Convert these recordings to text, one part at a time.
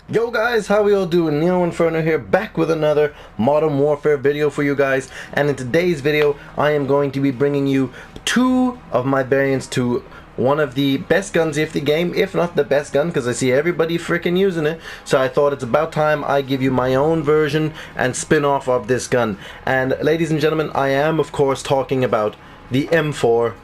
Yo guys, how we all doing? Neo Inferno here, back with another Modern Warfare video for you guys. And in today's video, I am going to be bringing you two of my variants to one of the best guns of the game, if not the best gun, because I see everybody freaking using it. So I thought it's about time I give you my own version and spin-off of this gun. And ladies and gentlemen, I am of course talking about the M4A1.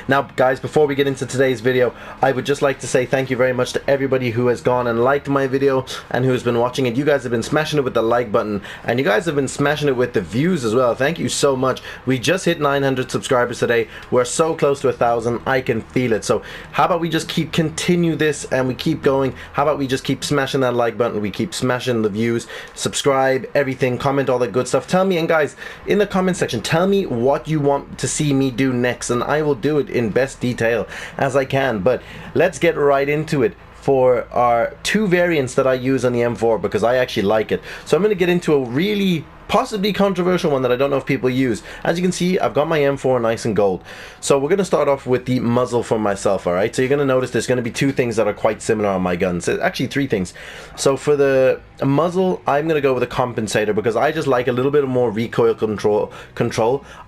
Now guys, before we get into today's video, I would just like to say thank you very much to everybody who has gone and liked my video and who has been watching it. You guys have been smashing it with the like button, and you guys have been smashing it with the views as well. Thank you so much. We just hit 900 subscribers today. We're so close to 1,000. I can feel it. So how about we just continue this and we keep going? How about we just keep smashing that like button, we keep smashing the views, subscribe, everything, comment, all that good stuff. Tell me, and guys, in the comment section, tell me what you want to see me do next, and I will do it in best detail as I can. But let's get right into it for our two variants that I use on the M4, because I actually like it. So I'm going to get into a really possibly controversial one that I don't know if people use. As you can see, I've got my M4 nice and gold. So we're going to start off with the muzzle for myself, alright? So you're going to notice there's going to be two things that are quite similar on my guns. Actually, three things. So for the muzzle, I'm going to go with a compensator because I just like a little bit more recoil control.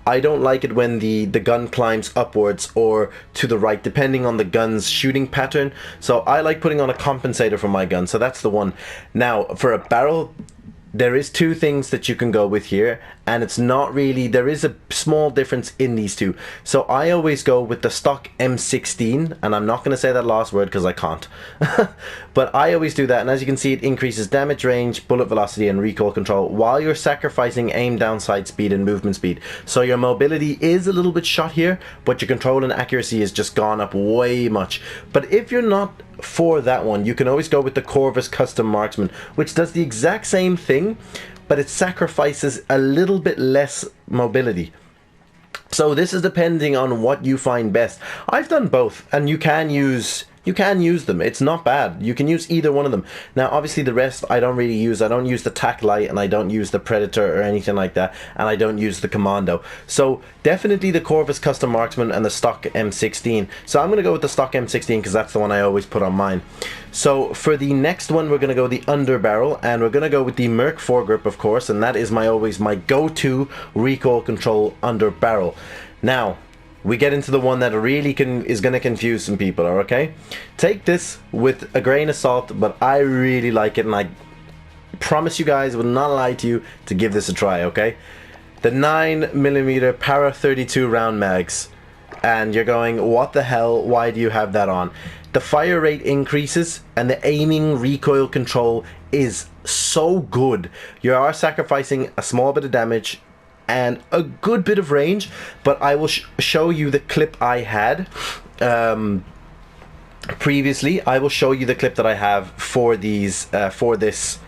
I don't like it when the gun climbs upwards or to the right, depending on the gun's shooting pattern. So I like putting on a compensator for my gun. So that's the one. Now, for a barrel, there is two things that you can go with here, and it's not really, there is a small difference in these two. So I always go with the stock M16, and I'm not going to say that last word because I can't. But I always do that, and as you can see, it increases damage range, bullet velocity, and recoil control while you're sacrificing aim down, sight speed, and movement speed. So your mobility is a little bit shot here, but your control and accuracy has just gone up way much. But if you're not for that one, you can always go with the Corvus Custom Marksman, which does the exact same thing, but it sacrifices a little bit less mobility. So this is depending on what you find best. I've done both, and you can use them. It's not bad. You can use either one of them. Now obviously the rest I don't really use. I don't use the TAC Light, and I don't use the Predator or anything like that, and I don't use the Commando. So definitely the Corvus Custom Marksman and the stock M16. So I'm going to go with the stock M16 because that's the one I always put on mine. So for the next one, we're going to go the underbarrel, and we're going to go with the Merc foregrip, of course, and that is always my go-to recoil control underbarrel. Now we get into the one that really is going to confuse some people, okay? Take this with a grain of salt, but I really like it, and I promise you guys, will not lie to you, to give this a try, okay? The 9mm Para 32 round mags, and you're going, what the hell, why do you have that on? The fire rate increases, and the aiming recoil control is so good. You are sacrificing a small bit of damage and a good bit of range, but I will show you the clip I had previously. I will show you the clip that I have for these for this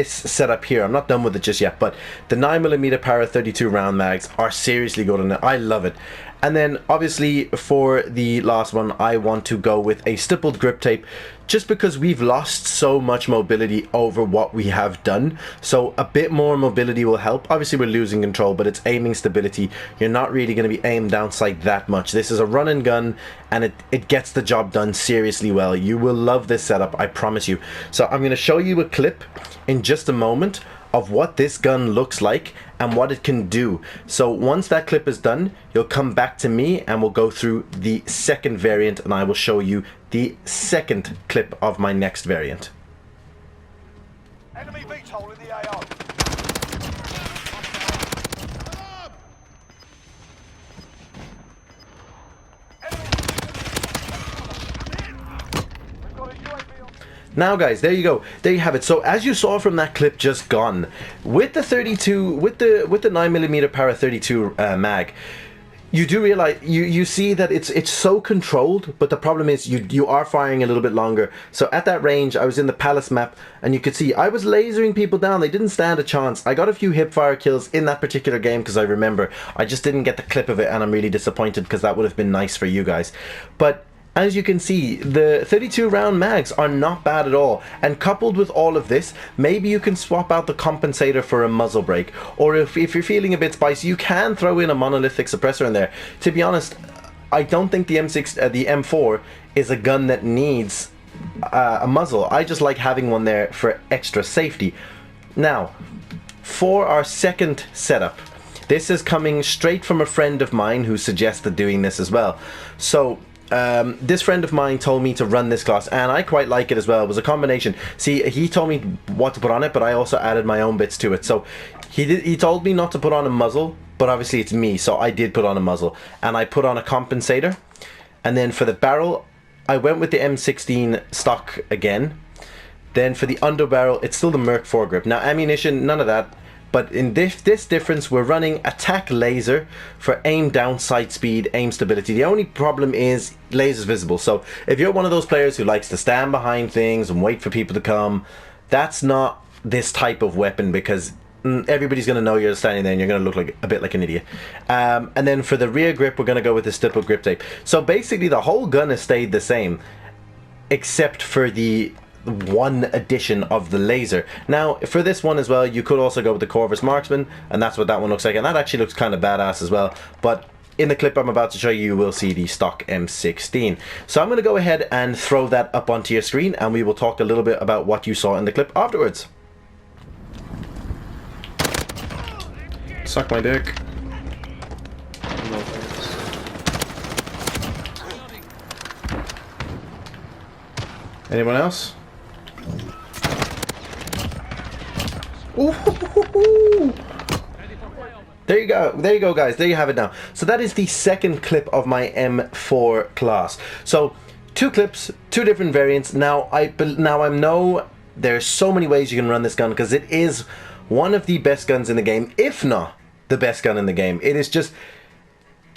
setup here. I'm not done with it just yet, but the 9mm Para 32 round mags are seriously good, and I love it. And then obviously for the last one, I want to go with a stippled grip tape, just because we've lost so much mobility over what we have done. So a bit more mobility will help. Obviously we're losing control, but it's aiming stability. You're not really going to be aimed down sight that much. This is a run and gun, and it gets the job done seriously well. You will love this setup, I promise you. So I'm going to show you a clip in just a moment of what this gun looks like and what it can do. So once that clip is done, you'll come back to me and we'll go through the second variant, and I will show you the second clip of my next variant. Enemy VTOL in the AO. Now guys, there you go, there you have it. So as you saw from that clip just gone, with the 9mm Para 32 mag, you do realize, you see that it's so controlled, but the problem is you are firing a little bit longer. So at that range, I was in the Palace map, and you could see I was lasering people down. They didn't stand a chance. I got a few hipfire kills in that particular game because I remember. I just didn't get the clip of it, and I'm really disappointed because that would have been nice for you guys. But as you can see, the 32 round mags are not bad at all, and coupled with all of this, maybe you can swap out the compensator for a muzzle brake, or if you're feeling a bit spicy, you can throw in a monolithic suppressor in there. To be honest, I don't think the M4 is a gun that needs a muzzle. I just like having one there for extra safety. Now, for our second setup, this is coming straight from a friend of mine who suggested doing this as well. So this friend of mine told me to run this class, and I quite like it as well. It was a combination. See, he told me what to put on it, but I also added my own bits to it. So he told me not to put on a muzzle, but obviously it's me, so I did put on a muzzle, and I put on a compensator. And then for the barrel, I went with the M16 stock again. Then for the underbarrel, it's still the Merc foregrip. Now ammunition, none of that. But in this difference, we're running attack laser for aim down, sight speed, aim stability. The only problem is laser's visible. So if you're one of those players who likes to stand behind things and wait for people to come, that's not this type of weapon, because everybody's going to know you're standing there and you're going to look like a bit like an idiot. And then for the rear grip, we're going to go with the stipple grip tape. So basically the whole gun has stayed the same, except for the one addition of the laser. Now for this one as well, you could also go with the Corvus Marksman, and that's what that one looks like, and that actually looks kind of badass as well. But in the clip I'm about to show you, you will see the stock M16. So I'm going to go ahead and throw that up onto your screen, and we will talk a little bit about what you saw in the clip afterwards. Suck my dick. No thanks. Anyone else? Ooh. There you go guys, there you have it now. So that is the second clip of my M4 class. So 2 clips, 2 different variants. Now I know there's so many ways you can run this gun, because it is one of the best guns in the game, if not the best gun in the game. It is just,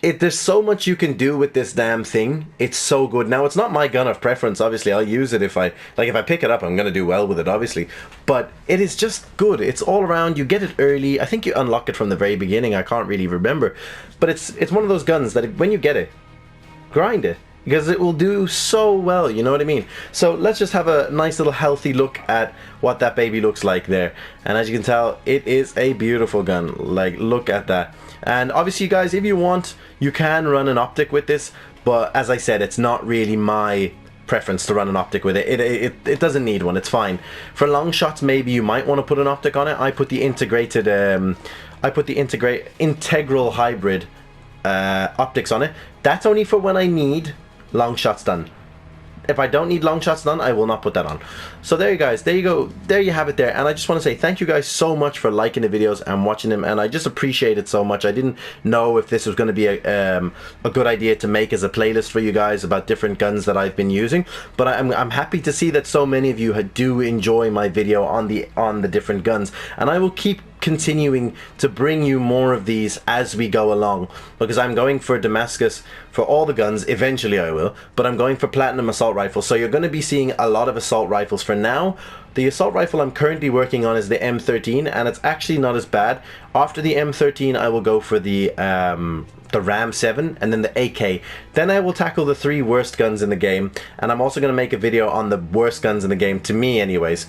there's so much you can do with this damn thing. It's so good. Now it's not my gun of preference, obviously. I'll use it if I pick it up, I'm gonna do well with it, obviously. But it is just good. It's all around. You get it early. I think you unlock it from the very beginning. I can't really remember, but it's one of those guns that when you get it, grind it, because it will do so well, you know what I mean? So let's just have a nice little healthy look at what that baby looks like there. And as you can tell, it is a beautiful gun. Like, look at that. And obviously, guys, if you want, you can run an optic with this, but as I said, it's not really my preference to run an optic with it. It doesn't need one. It's fine. For long shots, maybe you might want to put an optic on it. I put the integrated integral hybrid optics on it. That's only for when I need long shots done. If I don't need long shots done, I will not put that on. So there you guys, there you go, there you have it there. And I just want to say thank you guys so much for liking the videos and watching them, and I just appreciate it so much. I didn't know if this was going to be a good idea to make as a playlist for you guys about different guns that I've been using, but I'm happy to see that so many of you do enjoy my video on the different guns, and I will keep continuing to bring you more of these as we go along, because I'm going for Damascus for all the guns. Eventually I will, but I'm going for platinum assault rifles, so you're going to be seeing a lot of assault rifles. For now, the assault rifle I'm currently working on is the M13, and it's actually not as bad. After the M13 I will go for the Ram 7 and then the AK. Then I will tackle the 3 worst guns in the game, and I'm also going to make a video on the worst guns in the game, to me anyways,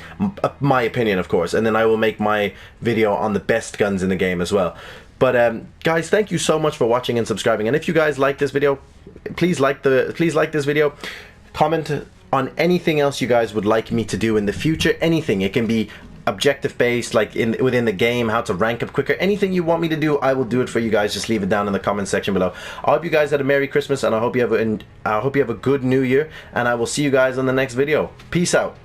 my opinion of course, and then I will make my video on the best guns in the game as well. But guys, thank you so much for watching and subscribing, and if you guys like this video, please like this video, comment on anything else you guys would like me to do in the future. Anything. It can be objective based, like within the game, how to rank up quicker. Anything you want me to do, I will do it for you guys. Just leave it down in the comment section below. I hope you guys had a Merry Christmas, and I hope you have a good New Year, and I will see you guys on the next video. Peace out.